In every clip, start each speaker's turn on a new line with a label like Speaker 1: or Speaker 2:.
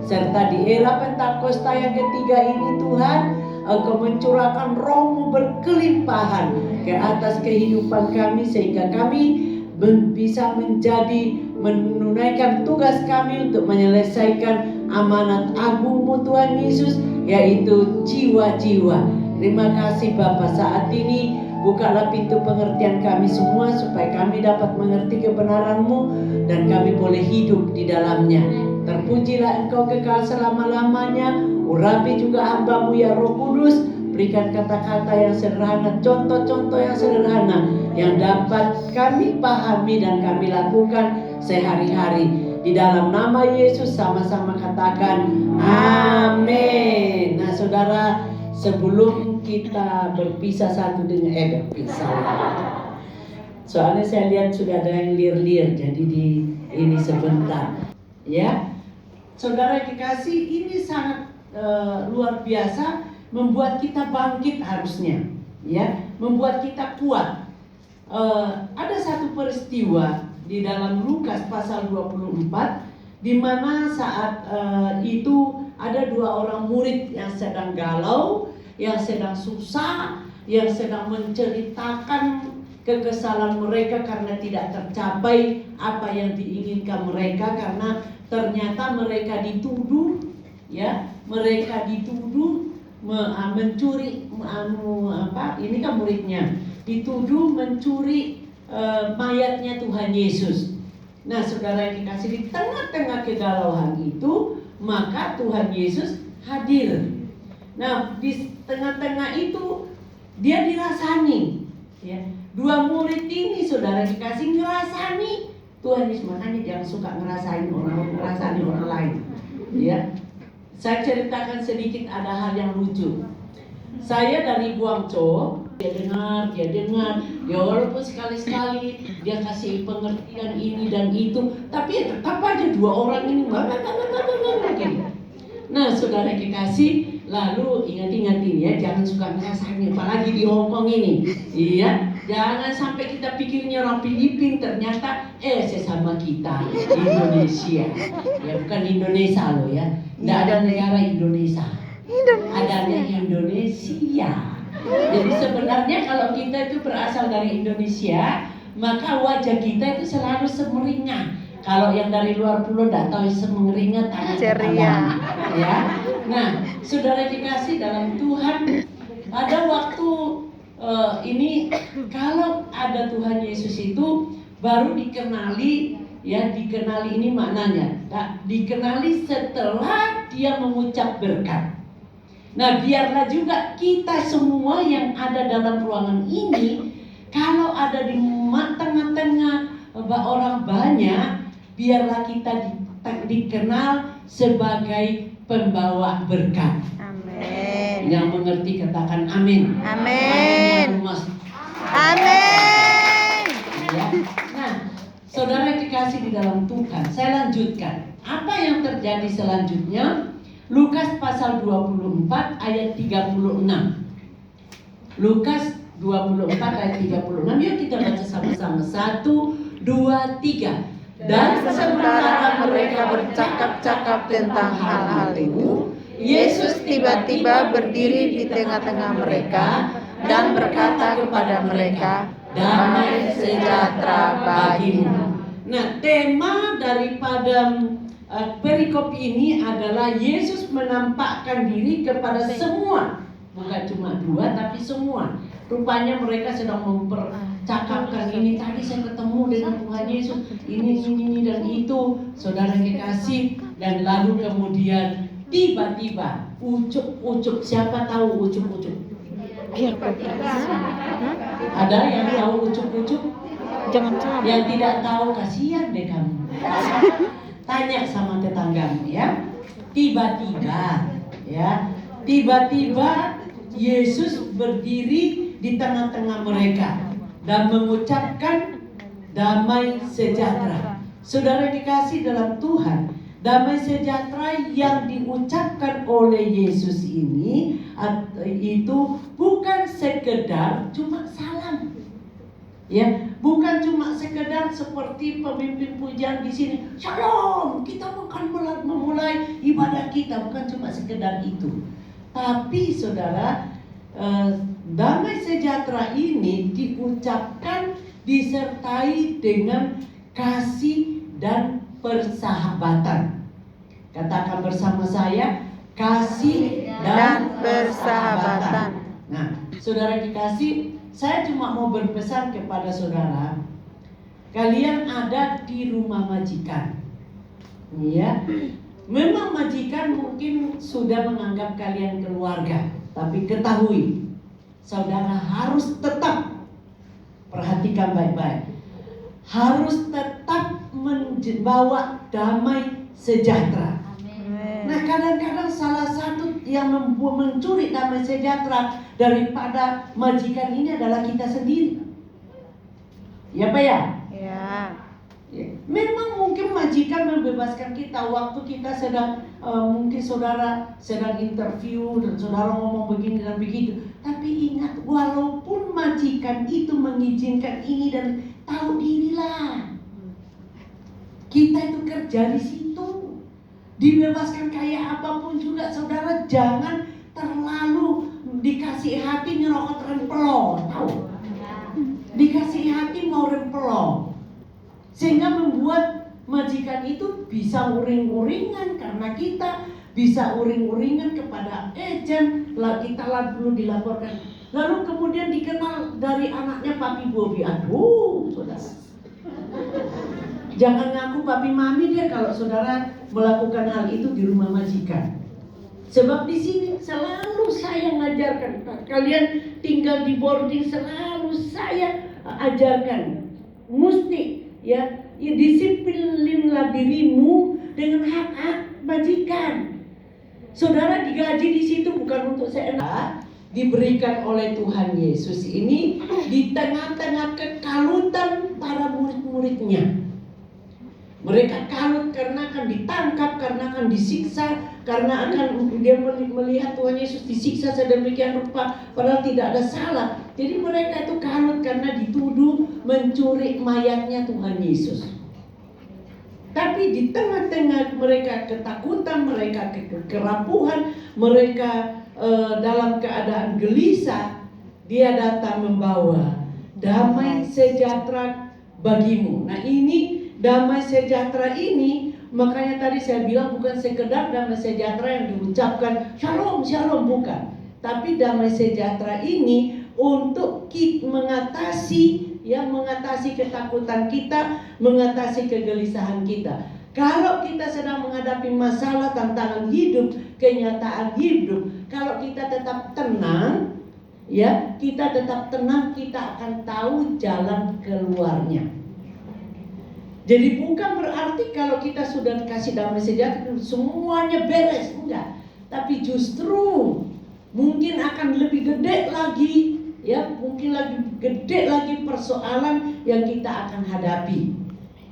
Speaker 1: serta di era Pentakosta yang ketiga ini Tuhan, Engkau mencurahkan Roh-Mu berkelimpahan ke atas kehidupan kami sehingga kami bisa menunaikan tugas kami untuk menyelesaikan amanat agung-Mu Tuhan Yesus, yaitu jiwa-jiwa. Terima kasih Bapa, saat ini bukalah pintu pengertian kami semua supaya kami dapat mengerti kebenaran-Mu dan kami boleh hidup di dalamnya. Terpujilah Engkau kekal selama-lamanya. Urapi juga hamba-Mu ya Roh Kudus. Berikan kata-kata yang sederhana, contoh-contoh yang sederhana yang dapat kami pahami dan kami lakukan sehari-hari. Di dalam nama Yesus sama-sama katakan amin. Nah saudara, sebelum kita berpisah satu dengan soalnya saya lihat sudah ada yang lir-lir, jadi ini sebentar ya. saudara kekasih, ini sangat luar biasa, membuat kita bangkit harusnya, ya, membuat kita kuat. Ada satu peristiwa di dalam Lukas pasal 24, di mana saat itu ada 2 orang murid yang sedang galau, yang sedang susah, yang sedang menceritakan kekesalan mereka karena tidak tercapai apa yang diinginkan mereka, karena ternyata mereka dituduh, ya, mereka dituduh mencuri, ini kan muridnya dituduh mencuri mayatnya Tuhan Yesus. Nah, saudara yang dikasih, di tengah-tengah kegalauan itu, maka Tuhan Yesus hadir. Nah, di tengah-tengah itu dia dirasani, ya. 2 murid ini, saudara dikasih, ngerasani Tuhan Yesus. Makanya jangan suka ngerasani orang lain, ya. Saya ceritakan sedikit, ada hal yang lucu. Saya dari Guangzhou, dia dengar, dia walaupun sekali-sekali dia kasih pengertian ini dan itu, tapi tetap aja 2 orang ini begini. Nah, saudara dikasih, lalu ingat-ingatin ya, jangan suka ngerasain, apalagi di Hongkong ini, iya, jangan sampai kita pikirnya orang Filipina, ternyata sesama kita Indonesia, ya, bukan Indonesia loh ya, tidak ada negara Indonesia. Adanya Indonesia. Jadi sebenarnya kalau kita itu berasal dari Indonesia, maka wajah kita itu selalu semeringah. Kalau yang dari luar pulau tidak tahu semeringah, tangan ceria, ya. Nah, saudara dikasih dalam Tuhan, ada waktu ini kalau ada Tuhan Yesus itu baru dikenali, ya, dikenali ini maknanya. Dikenali setelah dia mengucap berkat. Nah, biarlah juga kita semua yang ada dalam ruangan ini, kalau ada di tengah-tengah orang banyak, biarlah kita dikenal sebagai pembawa berkat.
Speaker 2: Amin.
Speaker 1: Yang mengerti katakan amin.
Speaker 2: Amin.
Speaker 1: Amin. Ya. Nah, saudara dikasih di dalam Tuhan, saya lanjutkan. Apa yang terjadi selanjutnya? Lukas pasal 24 ayat 36. Lukas 24 ayat 36. Yuk kita baca sama-sama. 1, 2, 3. Dan
Speaker 2: sementara mereka bercakap-cakap tentang hal-hal itu, Yesus tiba-tiba berdiri di tengah-tengah mereka dan berkata kepada mereka, "Damai sejahtera bagimu."
Speaker 1: Nah, tema daripada perikop ini adalah Yesus menampakkan diri kepada semua, bukan cuma 2 tapi semua. Rupanya mereka sedang mempercakapkan ini, tadi saya ketemu dengan Tuhan Yesus, ini dan itu, saudara kekasih. Dan lalu kemudian tiba-tiba ucup-ucup, siapa tahu ucup-ucup? Ada yang tahu ucup-ucup?
Speaker 2: Jangan salah.
Speaker 1: Yang tidak tahu, kasihan deh kamu. Tanya sama tetanggamu, ya. Tiba-tiba Yesus berdiri di tengah-tengah mereka dan mengucapkan damai sejahtera. Saudara dikasih dalam Tuhan, damai sejahtera yang diucapkan oleh Yesus ini itu bukan sekedar cuma salam. Ya, bukan cuma sekedar seperti pemimpin pujian di sini, shalom, kita akan memulai ibadah kita, bukan cuma sekedar itu. Tapi saudara, damai sejahtera ini diucapkan disertai dengan kasih dan persahabatan. Katakan bersama saya, kasih dan persahabatan. Nah, saudara dikasih, saya cuma mau berpesan kepada saudara, kalian ada di rumah majikan, ya. Memang majikan mungkin sudah menganggap kalian keluarga, tapi ketahui, saudara harus tetap, perhatikan baik-baik, harus tetap membawa damai sejahtera. Nah, kadang-kadang salah satu yang mencuri damai sejahtera daripada majikan ini adalah kita sendiri. Ya Pak ya?
Speaker 2: Ya.
Speaker 1: Memang mungkin majikan majikan membebaskan kita waktu kita sedang mungkin saudara sedang interview dan saudara ngomong begini dan begitu. Tapi ingat, walaupun majikan itu mengizinkan ini dan tahu dirilah, kita itu kerja di situ. Dibebaskan kayak apapun juga, saudara jangan terlalu dikasih hati nyerokot rempelong, tahu? Dikasih hati mau rempelong, sehingga membuat majikan itu bisa uring-uringan karena kita bisa uring-uringan kepada agen, kita lalu dilaporkan, lalu kemudian dikenal dari anaknya Papi Bobi. Aduh, saudara, jangan ngaku papi mami deh kalau saudara melakukan hal itu di rumah majikan. Sebab di sini selalu saya ngajarkan, kalian tinggal di boarding selalu saya ajarkan, mesti ya disiplinlah dirimu dengan hak-hak majikan. Saudara digaji di situ bukan untuk seenak, diberikan oleh Tuhan Yesus ini di tengah-tengah kekalutan para murid-muridnya. Mereka kalut karena akan ditangkap, karena akan disiksa, karena akan dia melihat Tuhan Yesus disiksa sedemikian rupa padahal tidak ada salah. Jadi mereka itu kalut karena dituduh mencuri mayatnya Tuhan Yesus. Tapi di tengah-tengah mereka ketakutan, mereka kerapuhan, mereka dalam keadaan gelisah, dia datang membawa damai sejahtera bagimu. Nah, ini damai sejahtera ini, makanya tadi saya bilang bukan sekedar damai sejahtera yang diucapkan shalom, shalom, bukan. Tapi damai sejahtera ini untuk kita mengatasi ketakutan kita, mengatasi kegelisahan kita. Kalau kita sedang menghadapi masalah, tantangan hidup, kenyataan hidup, kalau kita tetap tenang, ya, kita tetap tenang, kita akan tahu jalan keluarnya. Jadi bukan berarti kalau kita sudah dikasih damai sejahtera semuanya beres, enggak. Tapi justru mungkin akan lebih gede lagi, ya, mungkin lebih gede lagi persoalan yang kita akan hadapi.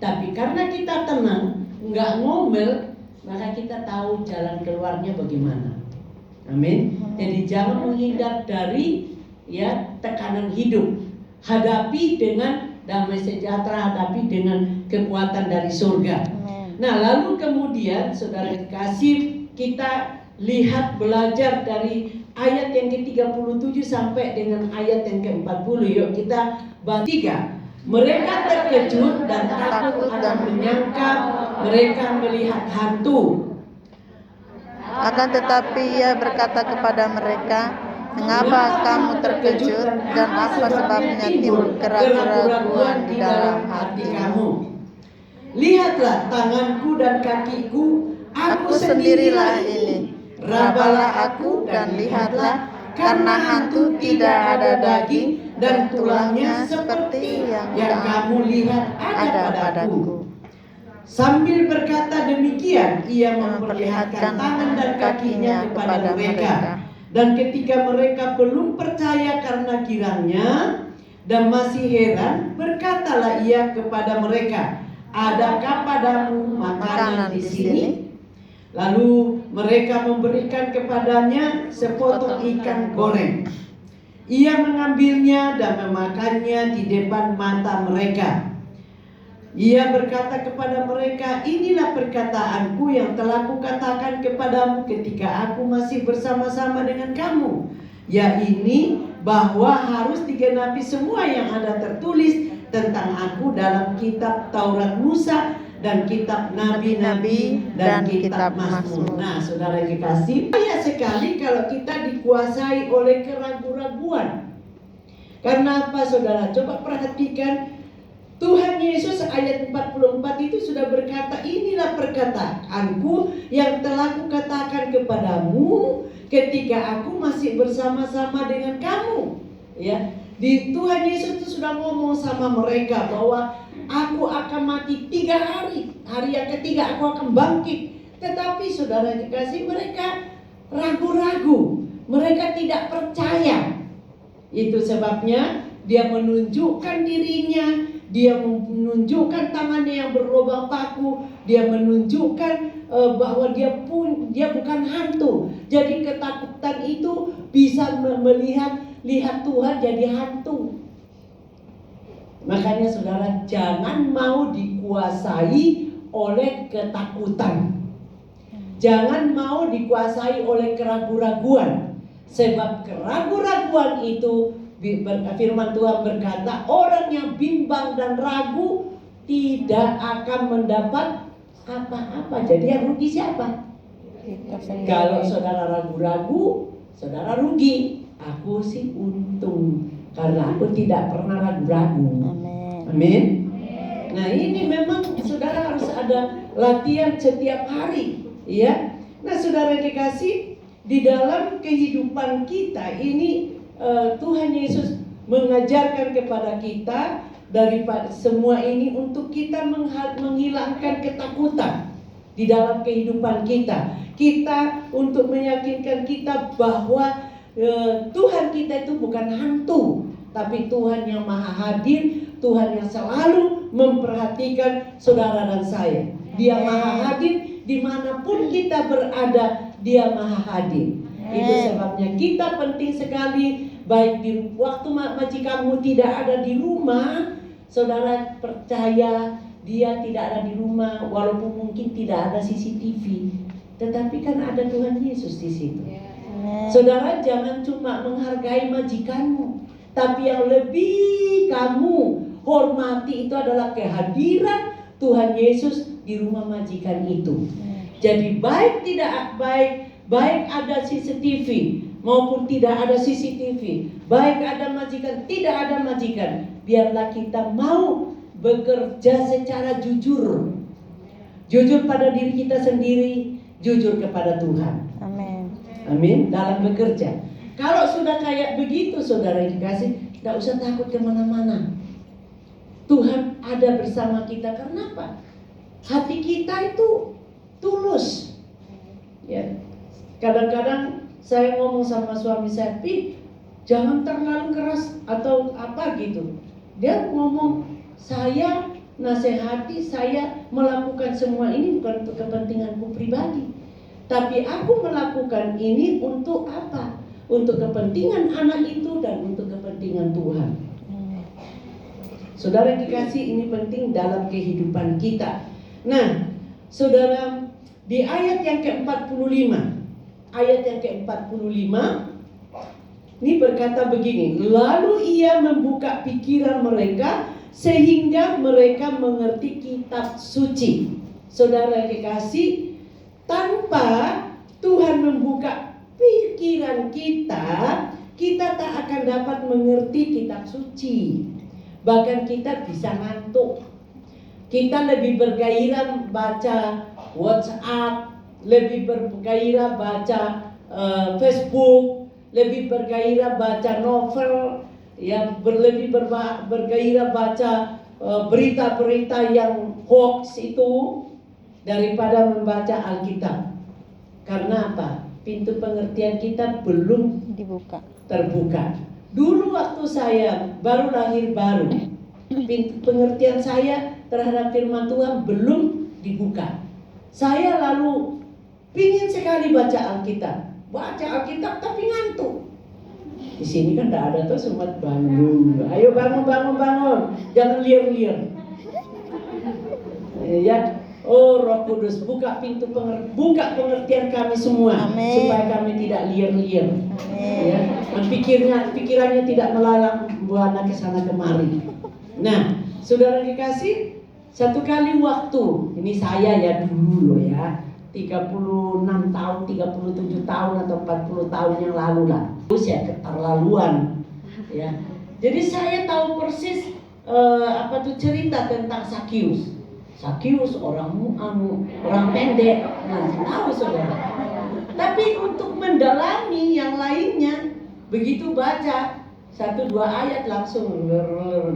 Speaker 1: Tapi karena kita tenang, enggak ngomel, maka kita tahu jalan keluarnya bagaimana. Amin. Jadi jangan menghindar dari ya tekanan hidup. Hadapi dengan damai sejahtera, hadapi dengan kekuatan dari surga. Nah, lalu kemudian saudara dikasih, kita lihat belajar dari ayat yang ke-37 sampai dengan ayat yang ke-40. Yuk kita baca 3. Mereka terkejut dan takut dan menyangka mereka melihat hantu.
Speaker 2: Akan tetapi ia berkata kepada mereka, "Mengapa kamu terkejut dan apa sebabnya timbul keraguan di dalam hati kamu?
Speaker 1: Lihatlah tanganku dan kakiku, aku sendirilah ini. Rabalah aku dan lihatlah, karena hantu tidak ada daging dan tulangnya seperti yang kamu lihat ada padaku." Sambil berkata demikian, ia memperlihatkan tangan dan kakinya kepada mereka. Dan ketika mereka belum percaya karena kiranya dan masih heran, berkatalah ia kepada mereka, "Adakah padamu makanan di sini?" Lalu mereka memberikan kepadanya sepotong ikan goreng. Ia mengambilnya dan memakannya di depan mata mereka. Ia berkata kepada mereka, "Inilah perkataanku yang telah kukatakan kepadamu ketika aku masih bersama-sama dengan kamu, yaitu bahwa harus digenapi semua yang ada tertulis tentang aku dalam kitab Taurat Musa dan kitab Nabi-Nabi dan kitab Mazmur." Nah, saudara dikasih, bahaya sekali kalau kita dikuasai oleh keraguan-raguan. Karena apa, saudara? Coba perhatikan, Tuhan Yesus ayat 44 itu sudah berkata, "Inilah perkataanku yang telah kukatakan kepadamu ketika aku masih bersama-sama dengan kamu." Ya, di Tuhan Yesus itu sudah ngomong sama mereka bahwa aku akan mati 3 hari. Hari yang ketiga aku akan bangkit. Tetapi saudara dikasih, mereka ragu-ragu. Mereka tidak percaya. Itu sebabnya dia menunjukkan dirinya, dia menunjukkan tangannya yang berlubang paku, dia menunjukkan bahwa dia bukan hantu. Jadi ketakutan itu bisa lihat Tuhan jadi hantu. Makanya saudara, jangan mau dikuasai oleh ketakutan. Jangan mau dikuasai oleh keraguan-raguan. Sebab keraguan-raguan itu, firman Tuhan berkata, orang yang bimbang dan ragu tidak akan mendapat apa-apa. Jadi yang rugi siapa? Kalau saudara ragu-ragu, saudara rugi. Aku sih untung, karena aku tidak pernah ragu-ragu. Amin. Nah, ini memang saudara harus ada latihan setiap hari, ya. Nah, saudara dikasih, di dalam kehidupan kita ini Tuhan Yesus mengajarkan kepada kita daripada semua ini untuk kita menghilangkan ketakutan di dalam kehidupan kita. Kita untuk meyakinkan kita bahwa Tuhan kita itu bukan hantu, tapi Tuhan yang maha hadir, Tuhan yang selalu memperhatikan saudara dan saya. Dia maha hadir dimanapun kita berada, dia maha hadir. Itu sebabnya kita penting sekali, baik di waktu majikanmu tidak ada di rumah, saudara percaya dia tidak ada di rumah, walaupun mungkin tidak ada CCTV, tetapi kan ada Tuhan Yesus di situ. Saudara jangan cuma menghargai majikanmu, tapi yang lebih kamu hormati itu adalah kehadiran Tuhan Yesus di rumah majikan itu. Jadi baik ada CCTV maupun tidak ada CCTV, baik ada majikan, tidak ada majikan, biarlah kita mau bekerja secara jujur. Jujur pada diri kita sendiri, jujur kepada Tuhan. Amin. Dalam bekerja. Kalau sudah kayak begitu, saudara dikasih, tidak usah takut kemana-mana. Tuhan ada bersama kita. Kenapa? Hati kita itu tulus. Ya. Kadang-kadang saya ngomong sama suami saya, "Pi, jangan terlalu keras atau apa gitu." Dia ngomong, "Saya nasihati, saya melakukan semua ini bukan untuk kepentinganku pribadi, tapi aku melakukan ini untuk apa? Untuk kepentingan anak itu dan untuk kepentingan Tuhan." Saudara dikasih, ini penting dalam kehidupan kita. Nah, saudara, di ayat yang ke-45, ini berkata begini, lalu ia membuka pikiran mereka sehingga mereka mengerti kitab suci. Saudara dikasih, tanpa Tuhan membuka pikiran kita, kita tak akan dapat mengerti kitab suci. Bahkan kita bisa ngantuk. Kita lebih bergairah baca WhatsApp, lebih bergairah baca Facebook, lebih bergairah baca novel, ya, lebih bergairah baca berita-berita yang hoax itu daripada membaca Alkitab. Karena apa? Pintu pengertian kita belum terbuka. Dulu waktu saya baru lahir pintu pengertian saya terhadap firman Tuhan belum dibuka. Saya lalu pingin sekali baca Alkitab tapi ngantuk. Di sini kan tidak ada tuh semua bangun. Ayo bangun, jangan liar-liar. Ya, oh Roh Kudus buka pengertian kami semua. Amen. Supaya kami tidak liar-liar. Ya, pikirannya tidak melalang buana ke sana kemari. Nah, saudara dikasih, satu kali waktu, ini saya ya dulu loh ya, 36 tahun, 37 tahun atau 40 tahun yang lalu lah. Usia keterlaluan ya. Jadi saya tahu persis cerita tentang Sakius. Sakius orang pendek, nah tahu saudara. Tapi untuk mendalami yang lainnya, begitu baca 1-2 ayat langsung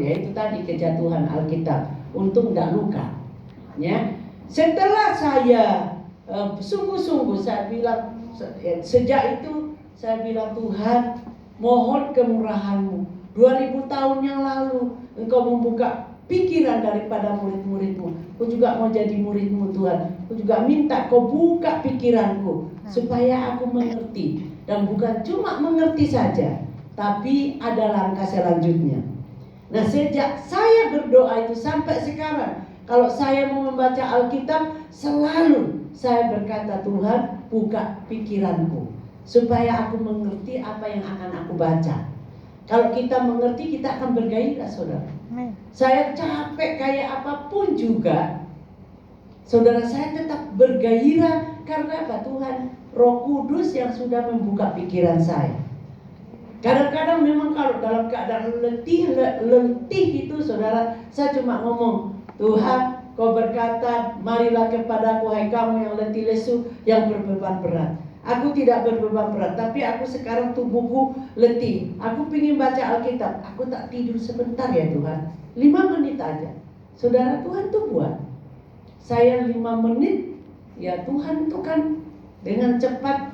Speaker 1: yaitu tadi kejatuhan Alkitab. Untung tidak luka. Ya. Setelah saya sungguh-sungguh saya bilang, sejak itu saya bilang, Tuhan mohon kemurahan-Mu. 2000 tahun yang lalu Engkau membuka pikiran daripada murid-muridmu. Aku juga mau jadi muridmu Tuhan. Aku juga minta kau buka pikiranku supaya aku mengerti. Dan bukan cuma mengerti saja, tapi ada langkah selanjutnya. Nah, sejak saya berdoa itu sampai sekarang, kalau saya mau membaca Alkitab, selalu saya berkata, Tuhan buka pikiranku supaya aku mengerti apa yang akan aku baca. Kalau kita mengerti, kita akan bergairah, saudara. Saya capek kayak apapun juga, saudara, saya tetap bergairah karena apa? Tuhan Roh Kudus yang sudah membuka pikiran saya. Kadang-kadang memang kalau dalam keadaan letih itu, saudara, saya cuma ngomong, Tuhan, kau berkata, marilah kepadaku hai kamu yang letih lesu, yang berbeban berat. Aku tidak berbeban berat, tapi aku sekarang tubuhku letih. Aku ingin baca Alkitab, aku tak tidur sebentar ya Tuhan, 5 menit aja. Saudara, Tuhan tuh buat saya 5 menit, ya Tuhan itu kan dengan cepat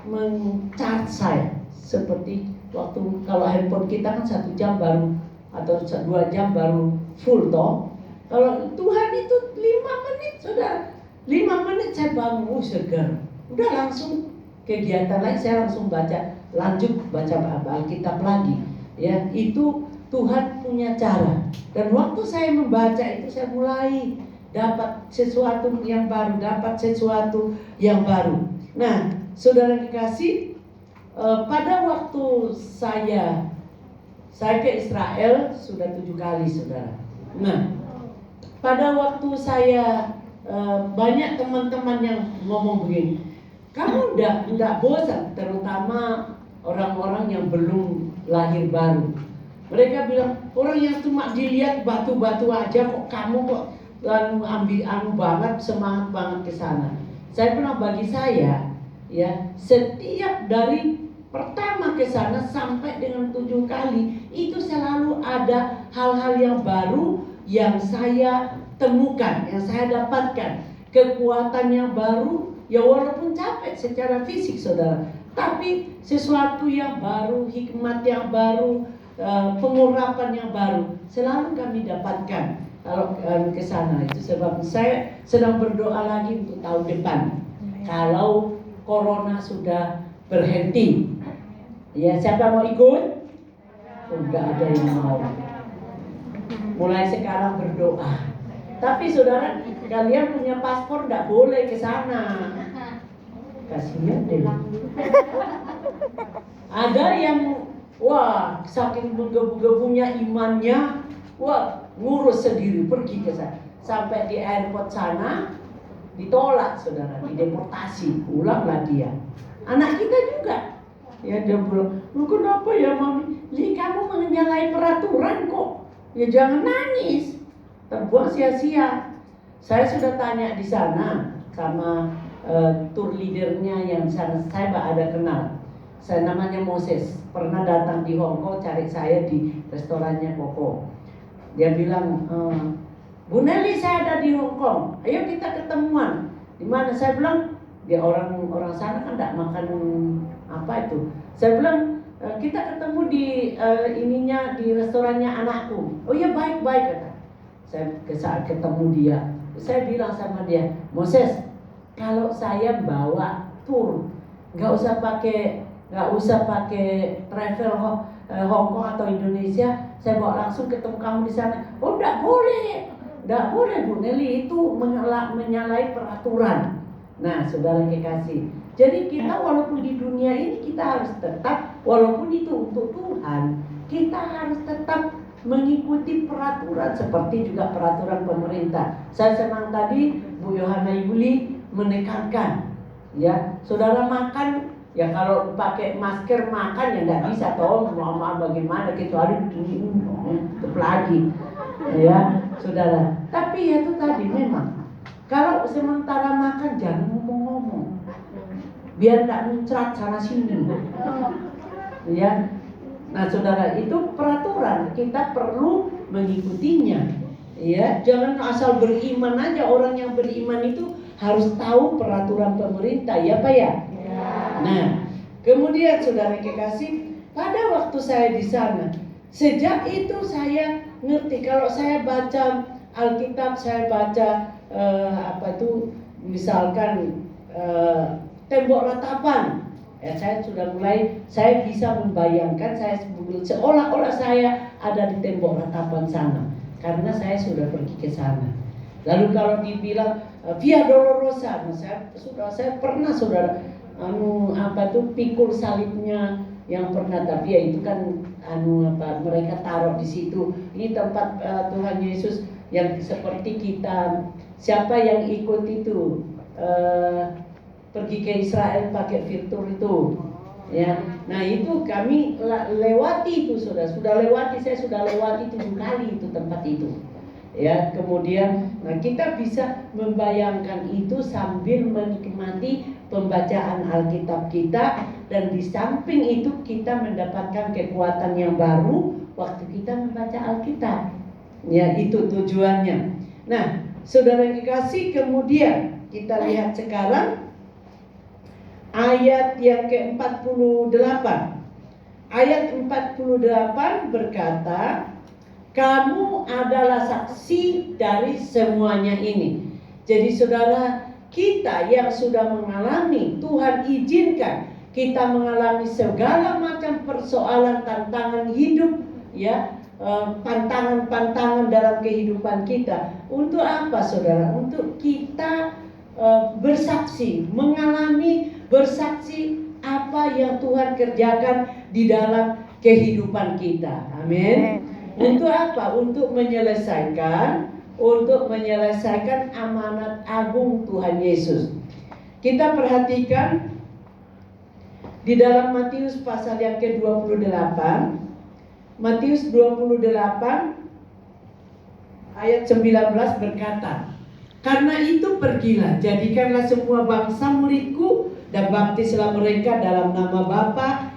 Speaker 1: men-charge saya. Seperti waktu kalau handphone kita kan 1 jam baru atau 2 jam baru full toh. Kalau Tuhan itu 5 menit, saudara, 5 menit saya bangun segar. Udah langsung kegiatan lain, saya langsung lanjut baca Alkitab lagi. Ya, itu Tuhan punya cara. Dan waktu saya membaca itu, saya mulai dapat sesuatu yang baru, Nah, saudara dikasih, pada waktu saya ke Israel sudah 7 kali, saudara. Nah, pada waktu saya banyak teman-teman yang ngomong begini, kamu enggak bosan, terutama orang-orang yang belum lahir baru. Mereka bilang, orang yang cuma dilihat batu-batu aja kok kamu kok ambil banget, semangat banget ke sana. Saya bilang, bagi saya, ya, setiap dari pertama ke sana sampai dengan 7 kali itu selalu ada hal-hal yang baru yang saya temukan, yang saya dapatkan, kekuatan yang baru. Ya walaupun capek secara fisik, saudara, tapi sesuatu yang baru, hikmat yang baru, pengurapan yang baru selalu kami dapatkan kalau ke sana. Itu sebab saya sedang berdoa lagi untuk tahun depan, kalau corona sudah berhenti. Ya, siapa mau ikut? Enggak ada yang mau. Mulai sekarang berdoa. Tapi saudara, kalian punya paspor enggak boleh ke sana. Kasihan deh. Ada yang wah, saking menggebu-gebunya imannya, wah, ngurus sendiri pergi ke sana. Sampai di airport sana ditolak, saudara, dideportasi, pulanglah dia. Anak kita juga. Ya, dia bilang, lu kenapa ya mami? Li, kamu menyalahi peraturan kok. Ya jangan nangis, terbuang sia-sia. Saya sudah tanya di sana sama tour leadernya yang sana, saya ada kenal. Saya namanya Moses, pernah datang di Hong Kong cari saya di restorannya Koko. Dia bilang, Bu Nelly, saya ada di Hong Kong, ayo kita ketemuan. Di mana? Saya bilang, dia orang sana kan tidak makan apa itu. Saya bilang, kita ketemu di di restorannya anakku. Oh ya, baik-baik, kata. Saat ketemu dia, saya bilang sama dia, Moses, kalau saya bawa tour, nggak usah pakai travel Hong Kong atau Indonesia, saya bawa langsung ketemu kamu di sana. Oh, nggak boleh Bu Nelly, itu menyalahi peraturan. Nah, saudara kekasih, jadi kita walaupun di dunia ini kita harus tetap, walaupun itu untuk Tuhan, kita harus tetap mengikuti peraturan seperti juga peraturan pemerintah. Saya senang tadi Bu Yohana Yuli menekankan, ya, saudara makan, ya kalau pakai masker makan ya nggak bisa toh, mau bagaimana, kecuali tutup lagi, ya, saudara. Tapi ya itu tadi memang, kalau sementara makan jangan ngomong-ngomong, biar nggak muncrat sana sini, ya. Nah, saudara, itu peraturan, kita perlu mengikutinya, ya. Jangan asal beriman aja. Orang yang beriman itu harus tahu peraturan pemerintah, ya Pak ya. Nah, kemudian saudara kekasih, pada waktu saya di sana, sejak itu saya ngerti kalau saya baca Alkitab, saya baca misalkan tembok ratapan, saya bisa membayangkan, saya seolah-olah saya ada di tembok ratapan sana karena saya sudah pergi ke sana. Lalu kalau dibilang Via Dolorosa, saya pernah saudara pikul salibnya yang pernah, tapi ya itu kan mereka taruh di situ. Ini tempat Tuhan Yesus yang seperti kita. Siapa yang ikut itu pergi ke Israel pakai fitur itu, ya. Nah itu kami lewati itu, sudah lewati. Saya sudah lewati 7 kali itu tempat itu, ya. Kemudian kita bisa membayangkan itu sambil menikmati pembacaan Alkitab kita, dan di samping itu kita mendapatkan kekuatan yang baru waktu kita membaca Alkitab, ya. Itu tujuannya. Nah, saudara yang dikasih, kemudian kita lihat sekarang ayat yang ke-48. Ayat 48 berkata, kamu adalah saksi dari semuanya ini. Jadi saudara, kita yang sudah mengalami, Tuhan izinkan kita mengalami segala macam persoalan, tantangan hidup, ya, pantangan-pantangan dalam kehidupan kita. Untuk apa saudara? Untuk kita bersaksi, bersaksi apa yang Tuhan kerjakan di dalam kehidupan kita. Amin. Untuk apa? Untuk menyelesaikan amanat agung Tuhan Yesus. Kita perhatikan di dalam Matius pasal yang ke-28. Matius 28 ayat 19 berkata, karena itu pergilah, jadikanlah semua bangsa muridku, dan baptislah mereka dalam nama Bapa,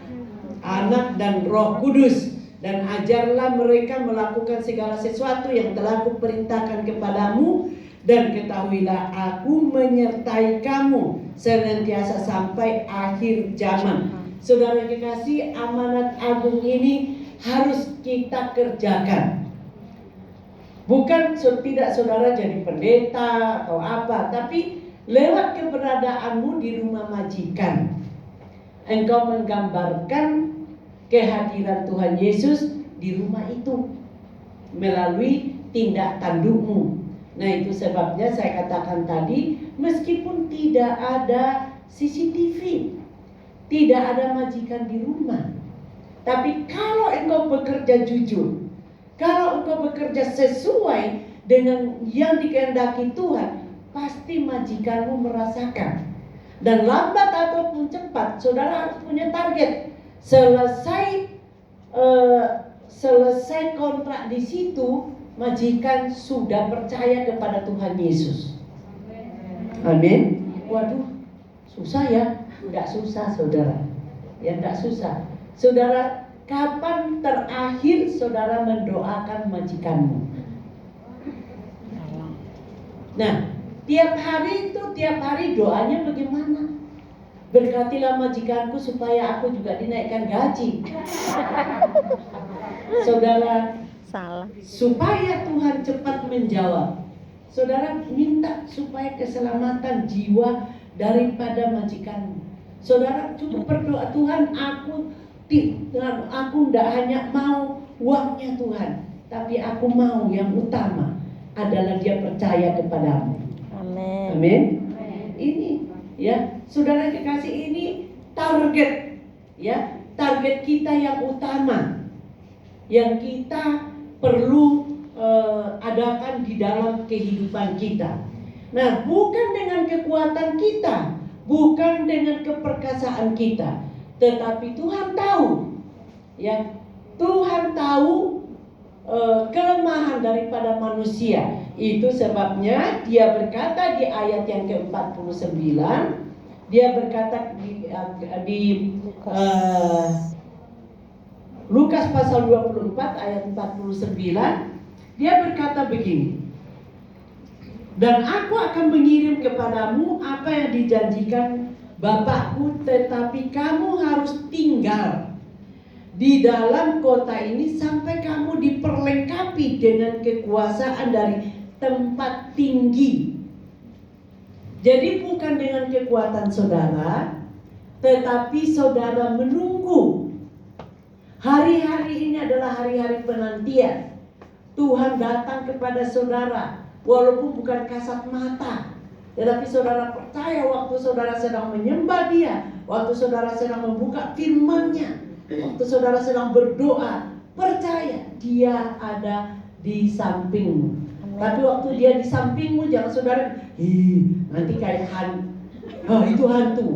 Speaker 1: Anak, dan Roh Kudus, dan ajarlah mereka melakukan segala sesuatu yang telah kuperintahkan kepadamu, dan ketahuilah aku menyertai kamu senantiasa sampai akhir zaman. Saudara kekasih, amanat agung ini harus kita kerjakan. Bukan tidak saudara jadi pendeta atau apa, tapi lewat keberadaanmu di rumah majikan, engkau menggambarkan kehadiran Tuhan Yesus di rumah itu melalui tindak tandukmu. Nah, itu sebabnya saya katakan tadi, meskipun tidak ada CCTV, tidak ada majikan di rumah, tapi kalau engkau bekerja jujur, kalau engkau bekerja sesuai dengan yang dikehendaki Tuhan, pasti majikanmu merasakan. Dan lambat ataupun cepat, saudara harus punya target. Selesai kontrak di situ, majikan sudah percaya kepada Tuhan Yesus. Amin. Waduh, susah ya? Tidak susah saudara. Ya tidak susah. Saudara, kapan terakhir saudara mendoakan majikanmu? Nah, tiap hari doanya bagaimana? Berkatilah majikanku supaya aku juga dinaikkan gaji. Saudara,
Speaker 2: Salah.
Speaker 1: supaya Tuhan cepat menjawab, saudara minta supaya keselamatan jiwa daripada majikanmu. Saudara cukup berdoa, Tuhan aku tidak hanya mau uangnya Tuhan, tapi aku mau yang utama adalah dia percaya kepadamu.
Speaker 2: Amin.
Speaker 1: Amin. Ini ya, saudara kekasih, ini target, ya, target kita yang utama, yang kita perlu adakan di dalam kehidupan kita. Nah, bukan dengan kekuatan kita, bukan dengan keperkasaan kita, tetapi Tuhan tahu, ya, Tuhan tahu kelemahan daripada manusia. Itu sebabnya dia berkata di ayat yang ke-49, dia berkata di Lukas pasal 24 ayat 49, dia berkata begini, dan aku akan mengirim kepadamu apa yang dijanjikan Bapakku, tetapi kamu harus tinggal di dalam kota ini sampai kamu diperlengkapi dengan kekuasaan dari tempat tinggi. Jadi bukan dengan kekuatan saudara, tetapi saudara menunggu. Hari-hari ini adalah hari-hari penantian. Tuhan datang kepada saudara, walaupun bukan kasat mata, tetapi saudara percaya waktu saudara sedang menyembah Dia, waktu saudara sedang membuka firman-Nya, waktu saudara sedang berdoa, percaya Dia ada di sampingmu. Tapi waktu Dia di sampingmu, jangan saudara, nanti kayak hantu, itu hantu.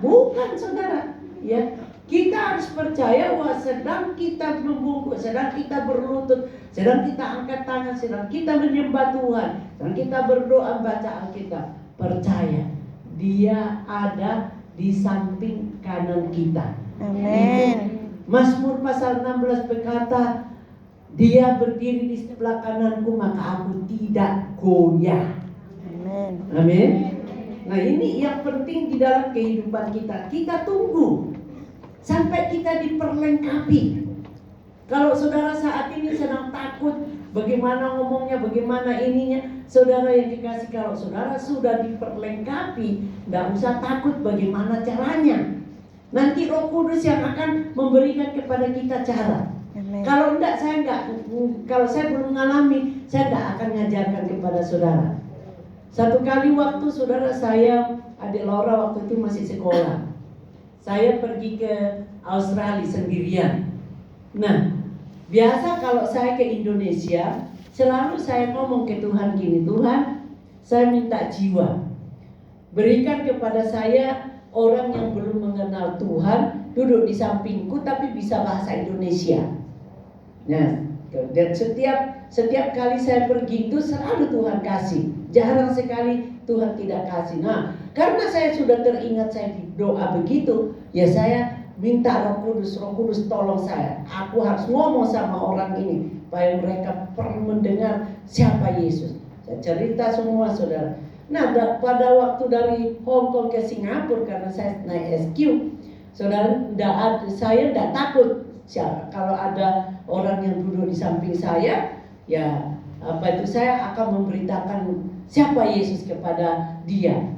Speaker 1: Bukan saudara, ya. Kita harus percaya bahwa sedang kita membungkuk, sedang kita berlutut, sedang kita angkat tangan, sedang kita menyembah Tuhan, sedang kita berdoa baca Alkitab, percaya Dia ada di samping kanan kita.
Speaker 2: Amin.
Speaker 1: Mazmur pasal 16 berkata, Dia berdiri di sebelah kananku, maka aku tidak goyah.
Speaker 2: Amin.
Speaker 1: Amin. Nah, ini yang penting di dalam kehidupan kita. Kita tunggu sampai kita diperlengkapi. Kalau saudara saat ini sedang takut, bagaimana ngomongnya, bagaimana ininya, saudara yang dikasih, kalau saudara sudah diperlengkapi, tidak usah takut bagaimana caranya. Nanti Roh Kudus yang akan memberikan kepada kita cara.
Speaker 2: Amin.
Speaker 1: Kalau kalau saya belum mengalami, saya tidak akan mengajarkan kepada saudara. Satu kali waktu saudara saya, adik Laura waktu itu masih sekolah, saya pergi ke Australia sendirian. Nah, biasa kalau saya ke Indonesia, selalu saya ngomong ke Tuhan gini, Tuhan, saya minta jiwa. Berikan kepada saya orang yang belum mengenal Tuhan, duduk di sampingku tapi bisa bahasa Indonesia. Nah, dan setiap kali saya pergi itu selalu Tuhan kasih. Jarang sekali Tuhan tidak kasih. Nah, karena saya sudah teringat saya doa begitu, ya saya minta Roh Kudus tolong saya. Aku harus ngomong sama orang ini supaya mereka perlu mendengar siapa Yesus. Saya cerita semua saudara. Nah, pada waktu dari Hong Kong ke Singapura, karena saya naik SQ, saudara, saya tidak takut. Kalau ada orang yang duduk di samping saya, ya saya akan memberitakan siapa Yesus kepada dia.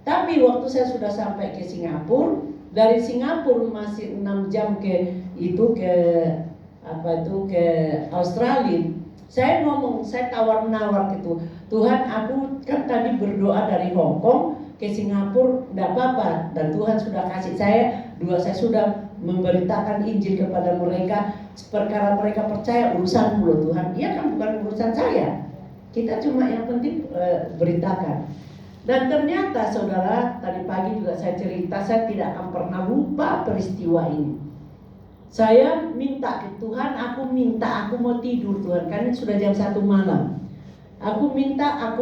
Speaker 1: Tapi waktu saya sudah sampai ke Singapura, dari Singapura masih 6 jam ke Australia. Saya tawar-menawar gitu. Tuhan, aku kan tadi berdoa dari Hong Kong ke Singapura, tidak apa-apa. Dan Tuhan sudah kasih saya sudah memberitakan Injil kepada mereka. Perkara mereka percaya, urusan loh Tuhan. Dia kan bukan urusan saya. Kita cuma yang penting beritakan. Dan ternyata saudara, tadi pagi juga saya cerita, saya tidak akan pernah lupa peristiwa ini. Saya minta ke Tuhan, aku mau tidur Tuhan, karena sudah jam 1 malam. Aku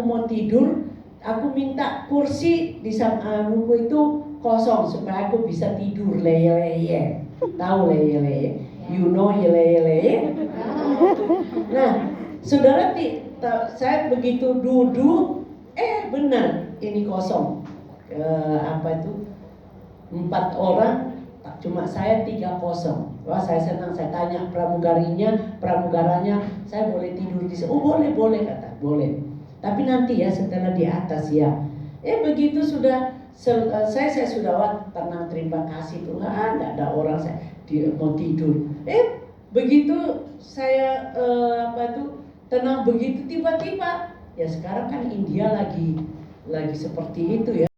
Speaker 1: mau tidur, aku minta kursi di nunggu itu kosong supaya aku bisa tidur leye-leye. Tahu leye-leye? You know leye-leye? Nah, saudara, saya begitu duduk, benar ini kosong. 4 orang, cuma saya 3 kosong. Wah, saya senang, saya tanya pramugaranya, saya boleh tidur di sini? Oh, boleh kata, boleh. Tapi nanti ya setelah di atas ya. Begitu sudah saya sudah tenang, terima kasih Tuhan, tidak ada orang, saya mau tidur. Begitu saya tenang begitu, tiba-tiba ya sekarang kan India lagi seperti itu ya.